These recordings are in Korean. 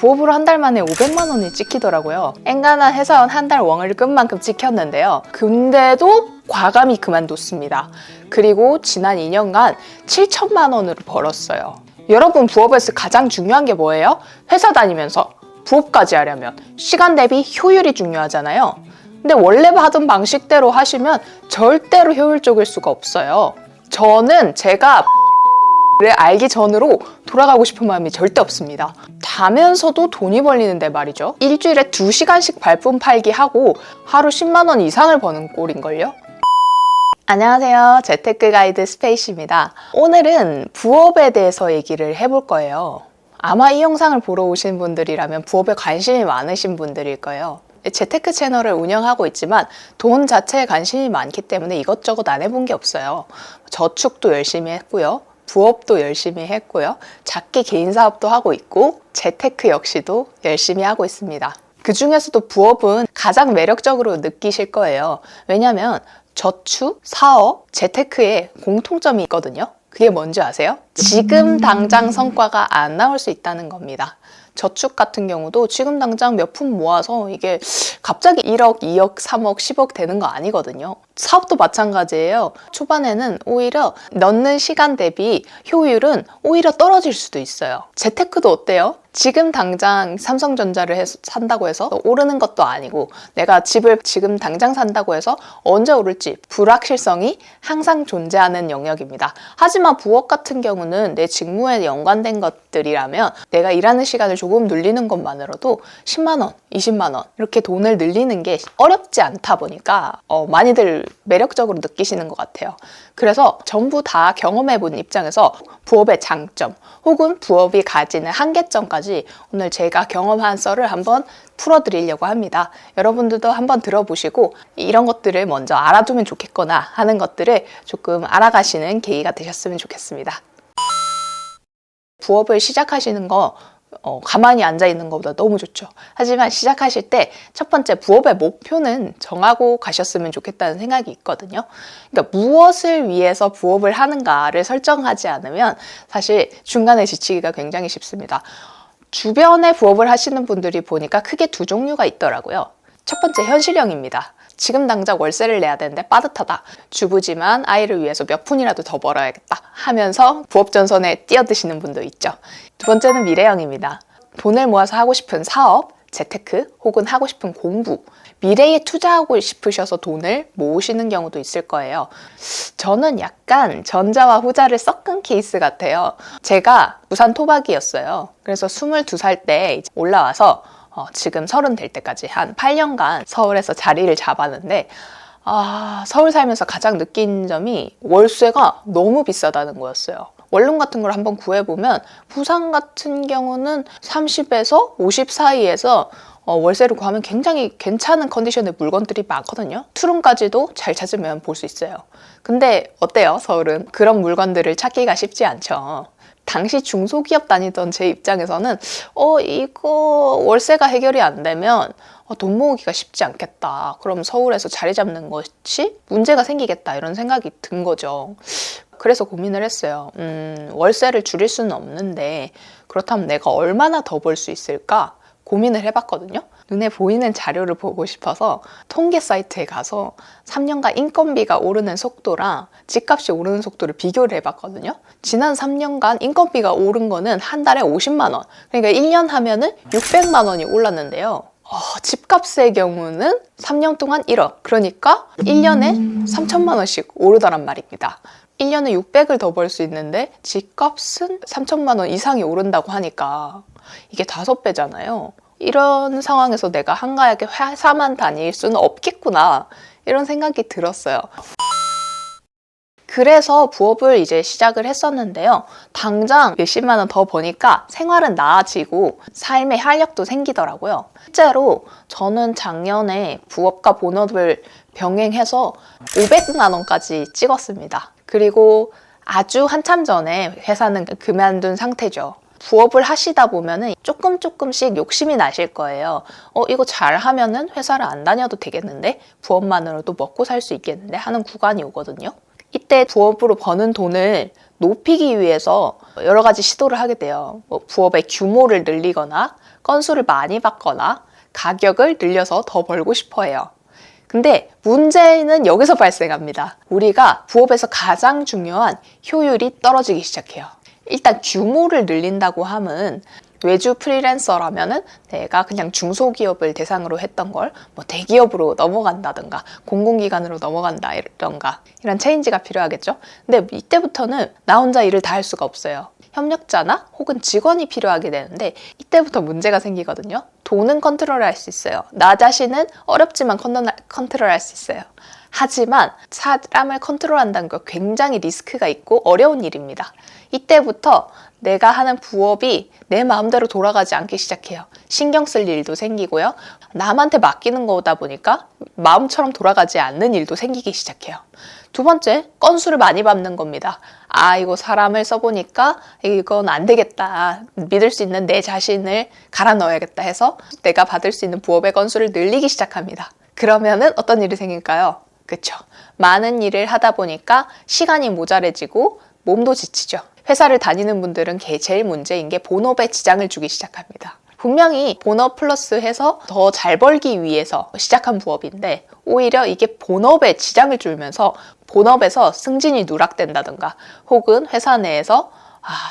부업으로 한 달 만에 500만 원이 찍히더라고요. 앵간한 회사원 한 달 월급만큼 찍혔는데요. 근데도 과감히 그만뒀습니다. 그리고 지난 2년간 7천만 원을 벌었어요. 여러분, 부업에서 가장 중요한 게 뭐예요? 회사 다니면서 부업까지 하려면 시간 대비 효율이 중요하잖아요. 근데 원래 하던 방식대로 하시면 절대로 효율적일 수가 없어요. 저는 제가 를 알기 전으로 돌아가고 싶은 마음이 절대 없습니다. 다면서도 돈이 벌리는데 말이죠. 일주일에 2시간씩 발품 팔기 하고 하루 10만 원 이상을 버는 꼴인걸요? 안녕하세요. 재테크 가이드 스페이시입니다. 오늘은 부업에 대해서 얘기를 해볼 거예요. 아마 이 영상을 보러 오신 분들이라면 부업에 관심이 많으신 분들일 거예요. 재테크 채널을 운영하고 있지만 돈 자체에 관심이 많기 때문에 이것저것 안 해본 게 없어요. 저축도 열심히 했고요. 부업도 열심히 했고요. 작게 개인 사업도 하고 있고 재테크 역시도 열심히 하고 있습니다. 그 중에서도 부업은 가장 매력적으로 느끼실 거예요. 왜냐하면 저축, 사업, 재테크에 공통점이 있거든요. 그게 뭔지 아세요? 지금 당장 성과가 안 나올 수 있다는 겁니다. 저축 같은 경우도 지금 당장 몇 푼 모아서 이게 갑자기 1억, 2억, 3억, 10억 되는 거 아니거든요. 사업도 마찬가지예요. 초반에는 오히려 넣는 시간 대비 효율은 오히려 떨어질 수도 있어요. 재테크도 어때요? 지금 당장 삼성전자를 산다고 해서 오르는 것도 아니고 내가 집을 지금 당장 산다고 해서 언제 오를지 불확실성이 항상 존재하는 영역입니다. 하지만 부업 같은 경우는 내 직무에 연관된 것들이라면 내가 일하는 시간을 조금 늘리는 것만으로도 10만 원, 20만 원 이렇게 돈을 늘리는 게 어렵지 않다 보니까 많이들 매력적으로 느끼시는 것 같아요. 그래서 전부 다 경험해본 입장에서 부업의 장점 혹은 부업이 가지는 한계점까지 오늘 제가 경험한 썰을 한번 풀어드리려고 합니다. 여러분들도 한번 들어보시고 이런 것들을 먼저 알아두면 좋겠거나 하는 것들을 조금 알아가시는 계기가 되셨으면 좋겠습니다. 부업을 시작하시는 거 가만히 앉아있는 것보다 너무 좋죠. 하지만 시작하실 때 첫 번째 부업의 목표는 정하고 가셨으면 좋겠다는 생각이 있거든요. 그러니까 무엇을 위해서 부업을 하는가를 설정하지 않으면 사실 중간에 지치기가 굉장히 쉽습니다. 주변에 부업을 하시는 분들이 보니까 크게 두 종류가 있더라고요. 첫 번째 현실형입니다. 지금 당장 월세를 내야 되는데 빠듯하다. 주부지만 아이를 위해서 몇 푼이라도 더 벌어야겠다 하면서 부업 전선에 뛰어드시는 분도 있죠. 두 번째는 미래형입니다. 돈을 모아서 하고 싶은 사업, 재테크 혹은 하고 싶은 공부, 미래에 투자하고 싶으셔서 돈을 모으시는 경우도 있을 거예요. 저는 약간 전자와 후자를 섞은 케이스 같아요. 제가 부산 토박이였어요. 그래서 22살 때 올라와서 지금 30 될 때까지 한 8년간 서울에서 자리를 잡았는데 서울 살면서 가장 느낀 점이 월세가 너무 비싸다는 거였어요. 원룸 같은 걸 한번 구해보면 부산 같은 경우는 30에서 50 사이에서 월세를 구하면 굉장히 괜찮은 컨디션의 물건들이 많거든요. 투룸까지도 잘 찾으면 볼 수 있어요. 근데 어때요? 서울은 그런 물건들을 찾기가 쉽지 않죠. 당시 중소기업 다니던 제 입장에서는 이거 월세가 해결이 안 되면 돈 모으기가 쉽지 않겠다. 그럼 서울에서 자리 잡는 것이 문제가 생기겠다 이런 생각이 든 거죠. 그래서 고민을 했어요. 월세를 줄일 수는 없는데 그렇다면 내가 얼마나 더 벌 수 있을까 고민을 해봤거든요. 눈에 보이는 자료를 보고 싶어서 통계 사이트에 가서 3년간 인건비가 오르는 속도랑 집값이 오르는 속도를 비교를 해봤거든요. 지난 3년간 인건비가 오른 거는 한 달에 50만 원, 그러니까 1년 하면은 600만 원이 올랐는데요. 집값의 경우는 3년 동안 1억, 그러니까 1년에 3천만 원씩 오르더란 말입니다. 1년에 600을 더 벌 수 있는데 집값은 3천만 원 이상이 오른다고 하니까 이게 5배잖아요. 이런 상황에서 내가 한가하게 회사만 다닐 수는 없겠구나 이런 생각이 들었어요. 그래서 부업을 이제 시작을 했었는데요. 당장 몇십만 원 더 버니까 생활은 나아지고 삶의 활력도 생기더라고요. 실제로 저는 작년에 부업과 본업을 병행해서 500만 원까지 찍었습니다. 그리고 아주 한참 전에 회사는 그만둔 상태죠. 부업을 하시다 보면은 조금씩 욕심이 나실 거예요. 이거 잘하면은 회사를 안 다녀도 되겠는데? 부업만으로도 먹고 살 수 있겠는데? 하는 구간이 오거든요. 이때 부업으로 버는 돈을 높이기 위해서 여러 가지 시도를 하게 돼요. 부업의 규모를 늘리거나 건수를 많이 받거나 가격을 늘려서 더 벌고 싶어 해요. 근데 문제는 여기서 발생합니다. 우리가 부업에서 가장 중요한 효율이 떨어지기 시작해요. 일단 규모를 늘린다고 함은 외주 프리랜서라면은 내가 그냥 중소기업을 대상으로 했던 걸 뭐 대기업으로 넘어간다든가 공공기관으로 넘어간다던가 이런 체인지가 필요하겠죠. 근데 이때부터는 나 혼자 일을 다 할 수가 없어요. 협력자나 혹은 직원이 필요하게 되는데 이때부터 문제가 생기거든요. 돈은 컨트롤할 수 있어요. 나 자신은 어렵지만 컨트롤할 수 있어요. 하지만 사람을 컨트롤한다는 거 굉장히 리스크가 있고 어려운 일입니다. 이때부터 내가 하는 부업이 내 마음대로 돌아가지 않기 시작해요. 신경 쓸 일도 생기고요. 남한테 맡기는 거다 보니까 마음처럼 돌아가지 않는 일도 생기기 시작해요. 두 번째, 건수를 많이 밟는 겁니다. 이거 사람을 써보니까 이건 안 되겠다. 믿을 수 있는 내 자신을 갈아 넣어야겠다 해서 내가 받을 수 있는 부업의 건수를 늘리기 시작합니다. 그러면은 어떤 일이 생길까요? 그쵸. 많은 일을 하다 보니까 시간이 모자라지고 몸도 지치죠. 회사를 다니는 분들은 제일 문제인 게 본업에 지장을 주기 시작합니다. 분명히 본업 플러스 해서 더 잘 벌기 위해서 시작한 부업인데 오히려 이게 본업에 지장을 주면서 본업에서 승진이 누락된다든가 혹은 회사 내에서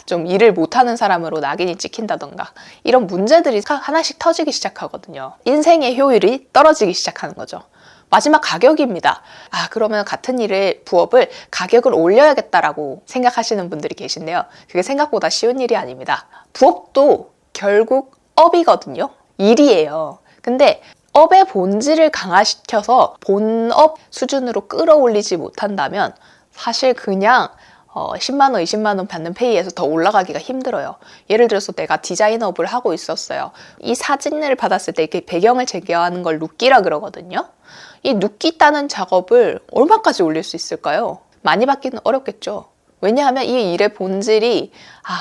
좀 일을 못하는 사람으로 낙인이 찍힌다던가 이런 문제들이 하나씩 터지기 시작하거든요. 인생의 효율이 떨어지기 시작하는 거죠. 마지막 가격입니다. 그러면 같은 일의 부업을 가격을 올려야겠다라고 생각하시는 분들이 계신데요. 그게 생각보다 쉬운 일이 아닙니다. 부업도 결국 업이거든요. 일이에요. 근데 업의 본질을 강화시켜서 본업 수준으로 끌어올리지 못한다면 사실 그냥 10만 원, 20만 원 받는 페이에서 더 올라가기가 힘들어요. 예를 들어서 내가 디자인업을 하고 있었어요. 이 사진을 받았을 때 이렇게 배경을 제거하는 걸 눕기라 그러거든요. 이 눕기 따는 작업을 얼마까지 올릴 수 있을까요? 많이 받기는 어렵겠죠. 왜냐하면 이 일의 본질이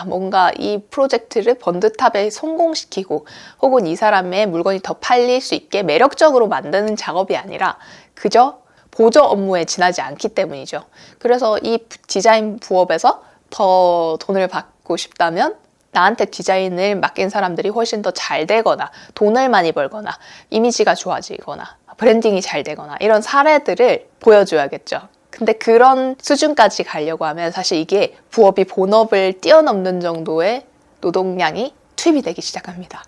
뭔가 이 프로젝트를 번듯하게 성공시키고 혹은 이 사람의 물건이 더 팔릴 수 있게 매력적으로 만드는 작업이 아니라 그저 보조 업무에 지나지 않기 때문이죠. 그래서 이 디자인 부업에서 더 돈을 받고 싶다면 나한테 디자인을 맡긴 사람들이 훨씬 더 잘 되거나 돈을 많이 벌거나 이미지가 좋아지거나 브랜딩이 잘 되거나 이런 사례들을 보여줘야겠죠. 근데 그런 수준까지 가려고 하면 사실 이게 부업이 본업을 뛰어넘는 정도의 노동량이 투입이 되기 시작합니다.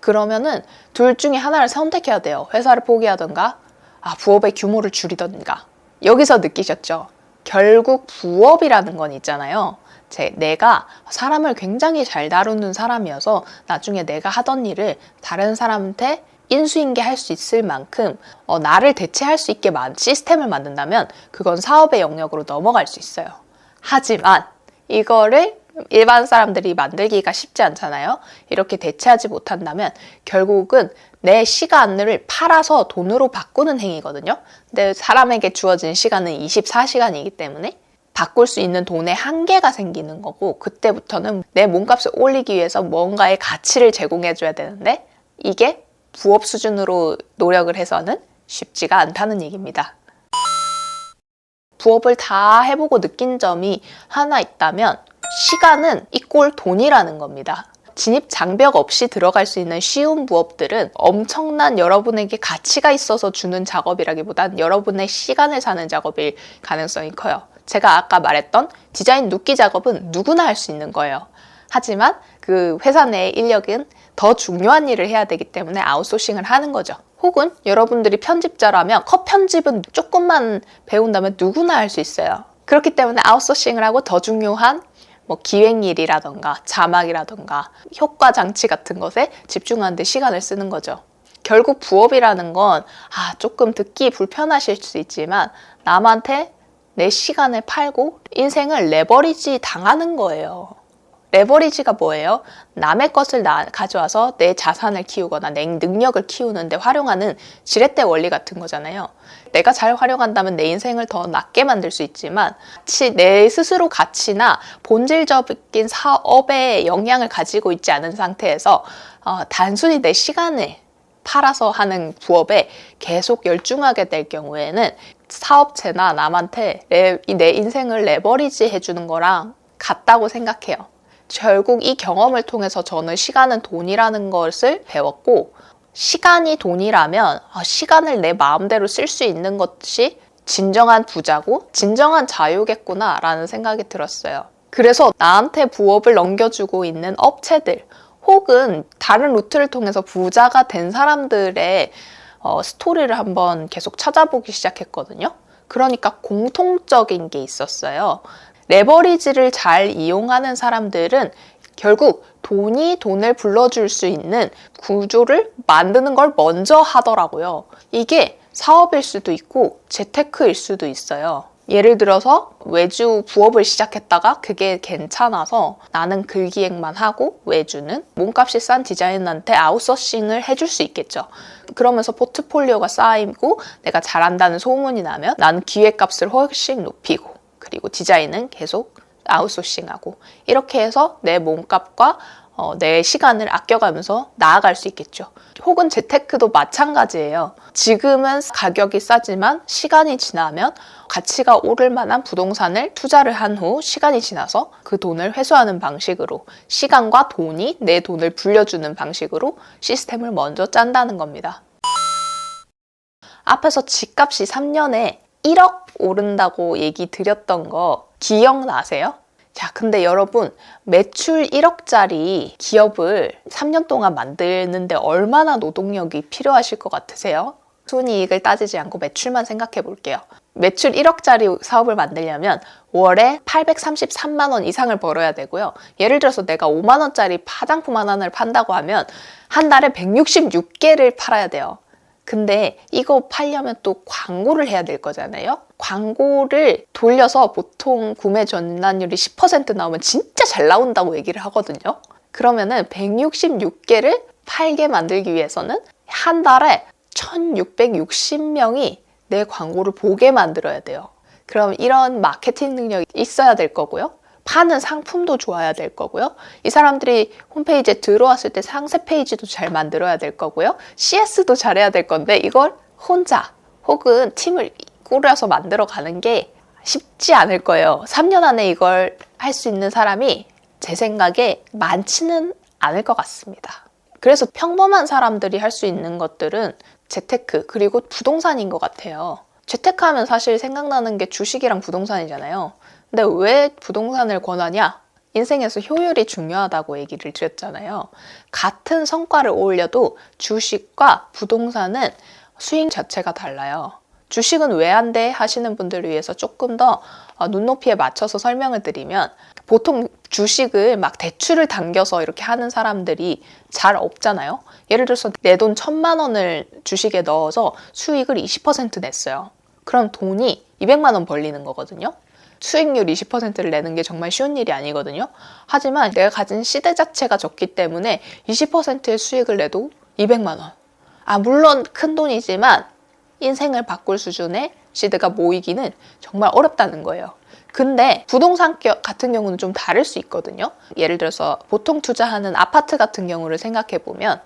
그러면은 둘 중에 하나를 선택해야 돼요. 회사를 포기하던가 부업의 규모를 줄이던가. 여기서 느끼셨죠? 결국 부업이라는 건 있잖아요. 내가 사람을 굉장히 잘 다루는 사람이어서 나중에 내가 하던 일을 다른 사람한테 인수인계 할 수 있을 만큼 나를 대체할 수 있게 시스템을 만든다면 그건 사업의 영역으로 넘어갈 수 있어요. 하지만 이거를 일반 사람들이 만들기가 쉽지 않잖아요. 이렇게 대체하지 못한다면 결국은 내 시간을 팔아서 돈으로 바꾸는 행위거든요. 근데 사람에게 주어진 시간은 24시간이기 때문에 바꿀 수 있는 돈의 한계가 생기는 거고 그때부터는 내 몸값을 올리기 위해서 뭔가의 가치를 제공해줘야 되는데 이게 부업 수준으로 노력을 해서는 쉽지가 않다는 얘기입니다. 부업을 다 해보고 느낀 점이 하나 있다면 시간은 이꼴 돈이라는 겁니다. 진입 장벽 없이 들어갈 수 있는 쉬운 부업들은 엄청난 여러분에게 가치가 있어서 주는 작업이라기보단 여러분의 시간을 사는 작업일 가능성이 커요. 제가 아까 말했던 디자인 눕기 작업은 누구나 할 수 있는 거예요. 하지만 그 회사 내의 인력은 더 중요한 일을 해야 되기 때문에 아웃소싱을 하는 거죠. 혹은 여러분들이 편집자라면 컷 편집은 조금만 배운다면 누구나 할 수 있어요. 그렇기 때문에 아웃소싱을 하고 더 중요한 기획일이라던가 자막이라던가 효과 장치 같은 것에 집중하는 데 시간을 쓰는 거죠. 결국 부업이라는 건 조금 듣기 불편하실 수 있지만 남한테 내 시간을 팔고 인생을 레버리지 당하는 거예요. 레버리지가 뭐예요? 남의 것을 가져와서 내 자산을 키우거나 내 능력을 키우는데 활용하는 지렛대 원리 같은 거잖아요. 내가 잘 활용한다면 내 인생을 더 낫게 만들 수 있지만 내 스스로 가치나 본질적인 사업에 영향을 가지고 있지 않은 상태에서 단순히 내 시간을 팔아서 하는 부업에 계속 열중하게 될 경우에는 사업체나 남한테 내 인생을 레버리지 해주는 거랑 같다고 생각해요. 결국 이 경험을 통해서 저는 시간은 돈이라는 것을 배웠고, 시간이 돈이라면 시간을 내 마음대로 쓸 수 있는 것이 진정한 부자고 진정한 자유겠구나 라는 생각이 들었어요. 그래서 나한테 부업을 넘겨주고 있는 업체들 혹은 다른 루트를 통해서 부자가 된 사람들의 스토리를 한번 계속 찾아보기 시작했거든요. 그러니까 공통적인 게 있었어요. 레버리지를 잘 이용하는 사람들은 결국 돈이 돈을 불러줄 수 있는 구조를 만드는 걸 먼저 하더라고요. 이게 사업일 수도 있고 재테크일 수도 있어요. 예를 들어서 외주 부업을 시작했다가 그게 괜찮아서 나는 글기획만 하고 외주는 몸값이 싼 디자이너한테 아웃소싱을 해줄 수 있겠죠. 그러면서 포트폴리오가 쌓이고 내가 잘한다는 소문이 나면 나는 기획값을 훨씬 높이고, 그리고 디자인은 계속 아웃소싱하고, 이렇게 해서 내 몸값과 내 시간을 아껴가면서 나아갈 수 있겠죠. 혹은 재테크도 마찬가지예요. 지금은 가격이 싸지만 시간이 지나면 가치가 오를 만한 부동산을 투자를 한 후 시간이 지나서 그 돈을 회수하는 방식으로, 시간과 돈이 내 돈을 불려주는 방식으로 시스템을 먼저 짠다는 겁니다. 앞에서 집값이 3년에 1억 오른다고 얘기 드렸던 거 기억나세요? 자, 근데 여러분, 매출 1억짜리 기업을 3년 동안 만드는데 얼마나 노동력이 필요하실 것 같으세요? 순이익을 따지지 않고 매출만 생각해 볼게요. 매출 1억짜리 사업을 만들려면 월에 833만 원 이상을 벌어야 되고요. 예를 들어서 내가 5만 원짜리 화장품 하나를 판다고 하면 한 달에 166개를 팔아야 돼요. 근데 이거 팔려면 또 광고를 해야 될 거잖아요. 광고를 돌려서 보통 구매 전환율이 10% 나오면 진짜 잘 나온다고 얘기를 하거든요. 그러면은 166개를 팔게 만들기 위해서는 한 달에 1660명이 내 광고를 보게 만들어야 돼요. 그럼 이런 마케팅 능력이 있어야 될 거고요. 파는 상품도 좋아야 될 거고요. 이 사람들이 홈페이지에 들어왔을 때 상세 페이지도 잘 만들어야 될 거고요. CS도 잘해야 될 건데 이걸 혼자 혹은 팀을 꾸려서 만들어 가는 게 쉽지 않을 거예요. 3년 안에 이걸 할 수 있는 사람이 제 생각에 많지는 않을 것 같습니다. 그래서 평범한 사람들이 할 수 있는 것들은 재테크 그리고 부동산인 것 같아요. 재테크하면 사실 생각나는 게 주식이랑 부동산이잖아요. 근데 왜 부동산을 권하냐? 인생에서 효율이 중요하다고 얘기를 드렸잖아요. 같은 성과를 올려도 주식과 부동산은 수익 자체가 달라요. 주식은 왜 안 돼? 하시는 분들을 위해서 조금 더 눈높이에 맞춰서 설명을 드리면, 보통 주식을 막 대출을 당겨서 이렇게 하는 사람들이 잘 없잖아요. 예를 들어서 내 돈 1,000만 원을 주식에 넣어서 수익을 20% 냈어요. 그럼 돈이 200만 원 벌리는 거거든요. 수익률 20%를 내는 게 정말 쉬운 일이 아니거든요. 하지만 내가 가진 시대 자체가 적기 때문에 20%의 수익을 내도 200만 원. 물론 큰 돈이지만 인생을 바꿀 수준의 시드가 모이기는 정말 어렵다는 거예요. 근데 부동산 같은 경우는 좀 다를 수 있거든요. 예를 들어서 보통 투자하는 아파트 같은 경우를 생각해보면,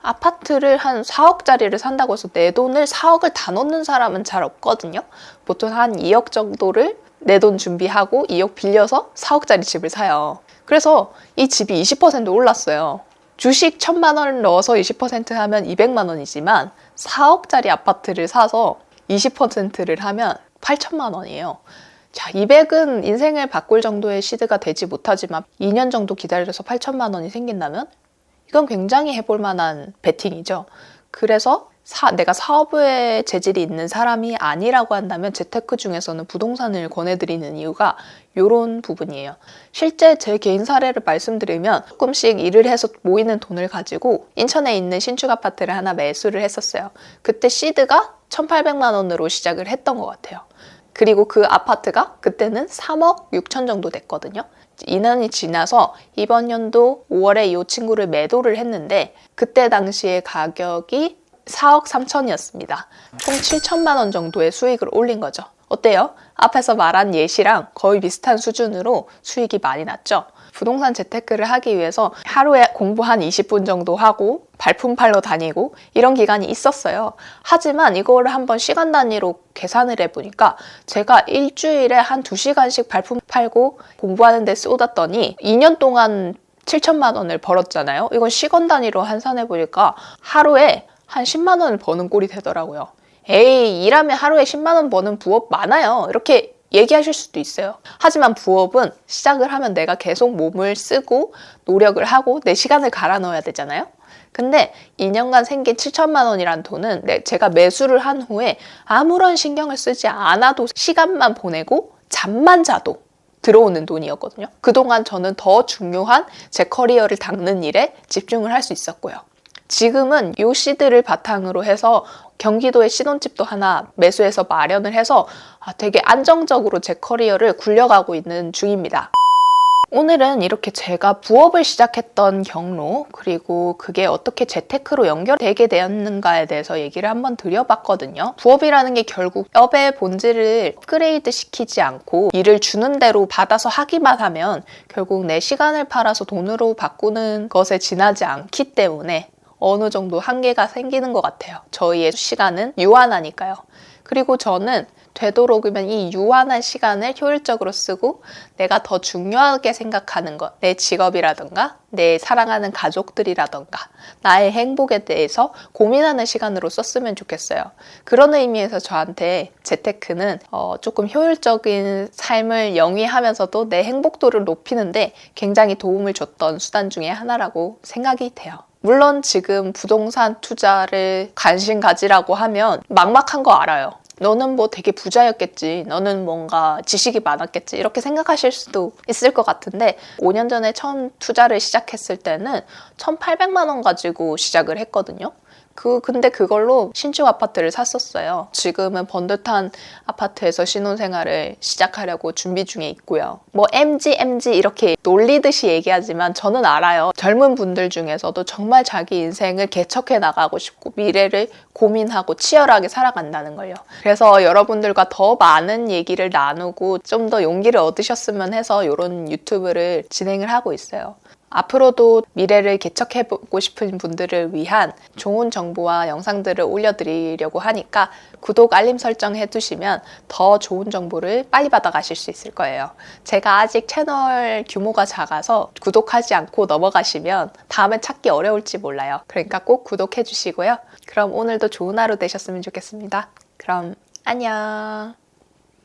아파트를 한 4억짜리를 산다고 해서 내 돈을 4억을 다 넣는 사람은 잘 없거든요. 보통 한 2억 정도를 내 돈 준비하고 2억 빌려서 4억짜리 집을 사요. 그래서 이 집이 20% 올랐어요. 주식 1,000만 원을 넣어서 20% 하면 200만 원이지만 4억짜리 아파트를 사서 20%를 하면 8천만 원이에요. 자, 200은 인생을 바꿀 정도의 시드가 되지 못하지만 2년 정도 기다려서 8천만 원이 생긴다면 이건 굉장히 해볼 만한 베팅이죠. 그래서 내가 사업에 재질이 있는 사람이 아니라고 한다면 재테크 중에서는 부동산을 권해드리는 이유가 이런 부분이에요. 실제 제 개인 사례를 말씀드리면, 조금씩 일을 해서 모이는 돈을 가지고 인천에 있는 신축 아파트를 하나 매수를 했었어요. 그때 시드가 1,800만 원으로 시작을 했던 것 같아요. 그리고 그 아파트가 그때는 3억 6천 정도 됐거든요. 2년이 지나서 이번 연도 5월에 이 친구를 매도를 했는데, 그때 당시의 가격이 4억 3천이었습니다. 총 7천만 원 정도의 수익을 올린 거죠. 어때요? 앞에서 말한 예시랑 거의 비슷한 수준으로 수익이 많이 났죠. 부동산 재테크를 하기 위해서 하루에 공부 한 20분 정도 하고 발품 팔러 다니고 이런 기간이 있었어요. 하지만 이거를 한번 시간 단위로 계산을 해보니까 제가 일주일에 한 2시간씩 발품 팔고 공부하는 데 쏟았더니 2년 동안 7천만 원을 벌었잖아요. 이건 시간 단위로 환산해보니까 하루에 한 10만 원을 버는 꼴이 되더라고요. 에이, 일하면 하루에 10만 원 버는 부업 많아요. 이렇게 얘기하실 수도 있어요. 하지만 부업은 시작을 하면 내가 계속 몸을 쓰고 노력을 하고 내 시간을 갈아 넣어야 되잖아요. 근데 2년간 생긴 7천만 원이란 돈은 제가 매수를 한 후에 아무런 신경을 쓰지 않아도 시간만 보내고 잠만 자도 들어오는 돈이었거든요. 그동안 저는 더 중요한 제 커리어를 닦는 일에 집중을 할 수 있었고요. 지금은 요 시드를 바탕으로 해서 경기도에 신혼집도 하나 매수해서 마련을 해서 되게 안정적으로 제 커리어를 굴려가고 있는 중입니다. 오늘은 이렇게 제가 부업을 시작했던 경로, 그리고 그게 어떻게 재테크로 연결되게 되었는가에 대해서 얘기를 한번 드려봤거든요. 부업이라는 게 결국 업의 본질을 업그레이드 시키지 않고 일을 주는 대로 받아서 하기만 하면 결국 내 시간을 팔아서 돈으로 바꾸는 것에 지나지 않기 때문에 어느 정도 한계가 생기는 것 같아요. 저희의 시간은 유한하니까요. 그리고 저는 되도록이면 이 유한한 시간을 효율적으로 쓰고 내가 더 중요하게 생각하는 것, 내 직업이라던가 내 사랑하는 가족들이라던가 나의 행복에 대해서 고민하는 시간으로 썼으면 좋겠어요. 그런 의미에서 저한테 재테크는 조금 효율적인 삶을 영위하면서도 내 행복도를 높이는데 굉장히 도움을 줬던 수단 중에 하나라고 생각이 돼요. 물론 지금 부동산 투자를 관심 가지라고 하면 막막한 거 알아요. 너는 뭐 되게 부자였겠지, 너는 뭔가 지식이 많았겠지, 이렇게 생각하실 수도 있을 것 같은데 5년 전에 처음 투자를 시작했을 때는 1,800만 원 가지고 시작을 했거든요. 근데 그걸로 신축 아파트를 샀었어요. 지금은 번듯한 아파트에서 신혼생활을 시작하려고 준비 중에 있고요. 뭐 MG 이렇게 놀리듯이 얘기하지만 저는 알아요. 젊은 분들 중에서도 정말 자기 인생을 개척해 나가고 싶고 미래를 고민하고 치열하게 살아간다는 거예요. 그래서 여러분들과 더 많은 얘기를 나누고 좀 더 용기를 얻으셨으면 해서 이런 유튜브를 진행을 하고 있어요. 앞으로도 미래를 개척해보고 싶은 분들을 위한 좋은 정보와 영상들을 올려드리려고 하니까 구독, 알림 설정 해두시면 더 좋은 정보를 빨리 받아가실 수 있을 거예요. 제가 아직 채널 규모가 작아서 구독하지 않고 넘어가시면 다음에 찾기 어려울지 몰라요. 그러니까 꼭 구독해주시고요. 그럼 오늘도 좋은 하루 되셨으면 좋겠습니다. 그럼 안녕.